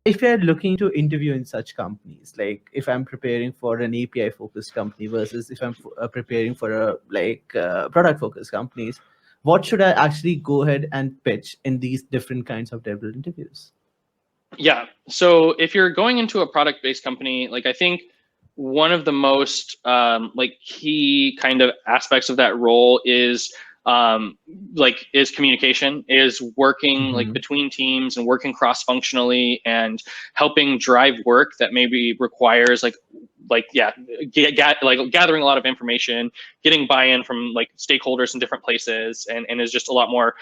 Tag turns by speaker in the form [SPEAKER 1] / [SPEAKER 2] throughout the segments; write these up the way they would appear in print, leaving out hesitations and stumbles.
[SPEAKER 1] if you're looking to interview in such companies, like if I'm preparing for an API focused company versus if I'm preparing for a product focused companies, what should I actually go ahead and pitch in these different kinds of DevRel interviews?
[SPEAKER 2] Yeah. So if you're going into a product-based company, like I think one of the most key kind of aspects of that role is communication, is working like between teams and working cross-functionally and helping drive work that maybe requires gathering a lot of information, getting buy-in from like stakeholders in different places, and is just a lot more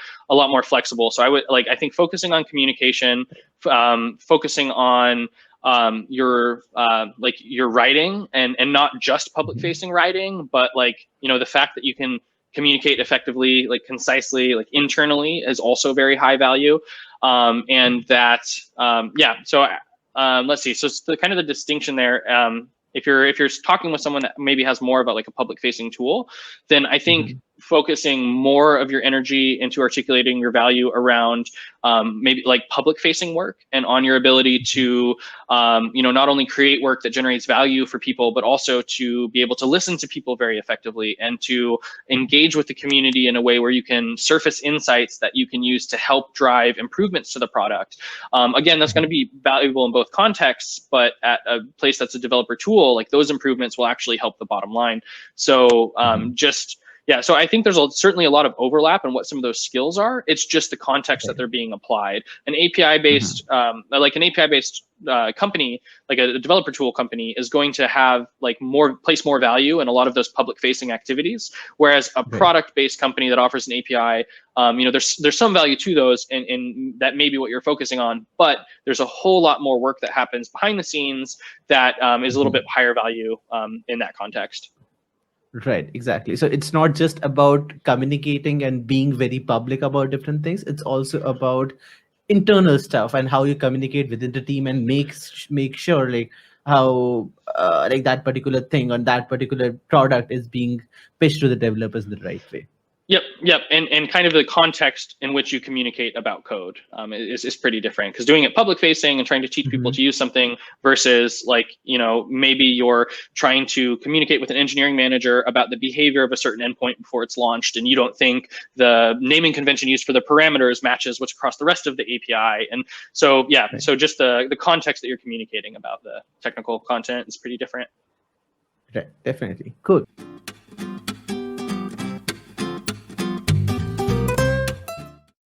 [SPEAKER 2] flexible. So I think focusing on communication, focusing on your writing, and not just public facing writing, but the fact that you can communicate effectively, like concisely, like internally, is also very high value. And that so let's see. So the kind of the distinction there, if you're talking with someone that maybe has more about like a public facing tool, then I think focusing more of your energy into articulating your value around maybe like public facing work, and on your ability to not only create work that generates value for people, but also to be able to listen to people very effectively and to engage with the community in a way where you can surface insights that you can use to help drive improvements to the product. Again, that's going to be valuable in both contexts, but at a place that's a developer tool, like those improvements will actually help the bottom line. So so I think there's certainly a lot of overlap in what some of those skills are. It's just the context that they're being applied. An API-based, company, like a developer tool company, is going to have place more value in a lot of those public-facing activities. Whereas a product-based company that offers an API, there's some value to those, and that may be what you're focusing on. But there's a whole lot more work that happens behind the scenes that is a little bit higher value in that context.
[SPEAKER 1] Right, exactly. So it's not just about communicating and being very public about different things. It's also about internal stuff and how you communicate within the team and make sure like how that particular thing on that particular product is being pitched to the developers in the right way.
[SPEAKER 2] Yep. And kind of the context in which you communicate about code is pretty different, because doing it public facing and trying to teach people to use something versus maybe you're trying to communicate with an engineering manager about the behavior of a certain endpoint before it's launched, and you don't think the naming convention used for the parameters matches what's across the rest of the API. And so, so just the context that you're communicating about the technical content is pretty different.
[SPEAKER 1] Right, definitely. Cool.